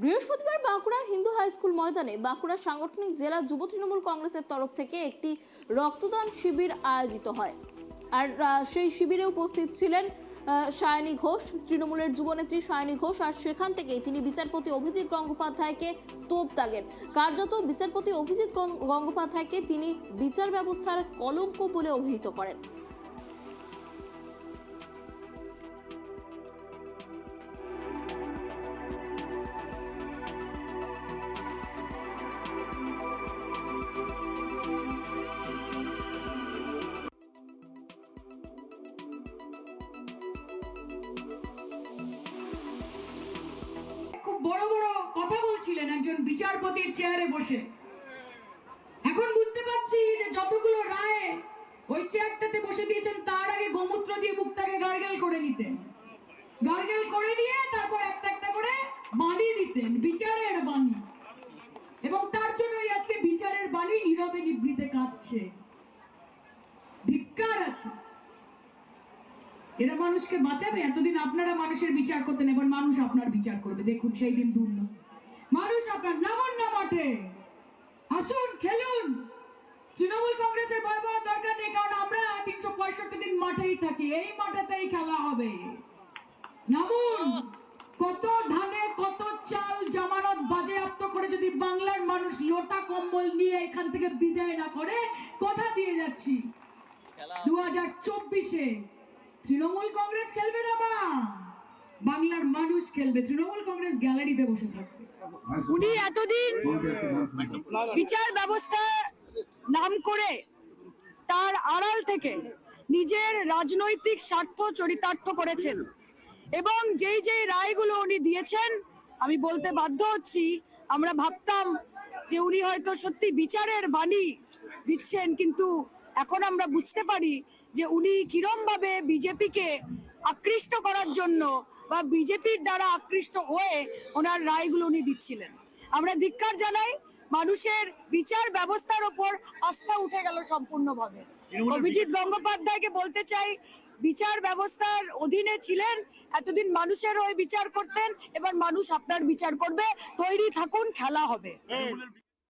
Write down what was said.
বৃহস্পতিবার Bankura Hindu high school ময়দানে বাঁকুড়া সাংগঠনিক জেলা যুব তৃণমূল কংগ্রেসের তরফ থেকে একটি রক্তদান শিবির আয়োজিত হয়। আর সেই শিবিরে উপস্থিত ছিলেন সায়নী ঘোষ, তৃণমূলের যুবনেত্রী সায়নী ঘোষ। আর সেখান থেকেই তিনি বিচারপতি অভিজিৎ গঙ্গোপাধ্যায়কে তোপ দাগেন। কার্যত বিচারপতি অভিজিৎ গঙ্গোপাধ্যায়কে তিনি বিচার ব্যবস্থার কলঙ্ক বলে অভিহিত করেন। খুব বড় বড় কথা বলছিলেন একজন বিচারপতির চেয়ারে বসে। এখন বুঝতে পারছি যে যতগুলো রায় ওই চেয়ারটাতে বসে দিয়েছেন তার আগে গোমূত্র দিয়ে মুখটাকে গার্গেল করে নিতেন, গার্গেল করে দিয়ে তারপর একটা একটা করে বাণী দিতেন, বিচারের বাণী। এবং তার জন্যই আজকে বিচারের বাণী নীরবে নিভৃতে কাঁদছে। ধিক্কার আছে। এরা মানুষকে বাঁচাবে? এতদিন আপনারা মানুষের বিচার করতেন, এবার মানুষ আপনার বিচার করবে। দেখুন সেই দিন দূর নয়। মানুষ আপনার নামুন না মাঠে, আসুন খেলুন। তৃণমূল কংগ্রেসের ভয় পাওয়ার দরকার নেই, কারণ আমরা 365 দিন মাঠেই থাকি। এই মাঠেতেই খেলা হবে। নামুন। কত ধানে কত চাল জামানত বাজেয়াপ্ত করে যদি বাংলার মানুষ লোটা কম্বল নিয়ে এখান থেকে বিদায় না করে, কথা দিয়ে যাচ্ছি 2024-এ তৃণমূল কংগ্রেস খেলবে না, বাংলার মানুষ খেলবে। তৃণমূল কংগ্রেস গ্যালারিতে বসে থাকবে। উনি এতদিন বিচার ব্যবস্থা নাম করে তার আড়াল থেকে নিজের রাজনৈতিক স্বার্থ চরিতার্থ করেছেন এবং যেই যেই রায়গুলো উনি দিয়েছেন, আমি বলতে বাধ্য হচ্ছি, আমরা ভাবতাম যে উনি হয়তো সত্যি বিচারের বাণী দিচ্ছেন, কিন্তু এখন আমরা বুঝতে পারি যে উনি কিরম ভাবে বিজেপিকে আকৃষ্ট করার জন্য বা বিজেপির দ্বারা আকৃষ্ট হয়ে ওনার রায়গুলো উনি দিচ্ছিলেন। আমরা ধিক্কার জানাই। মানুষের বিচার ব্যবস্থার ওপর আস্থা উঠে গেল সম্পূর্ণভাবে। অভিজিৎ গঙ্গোপাধ্যায়কে বলতে চাই, বিচার ব্যবস্থার অধীনে ছিলেন, এতদিন মানুষের হয়ে বিচার করতেন, এবার মানুষ আপনার বিচার করবে। তৈরি থাকুন, খেলা হবে।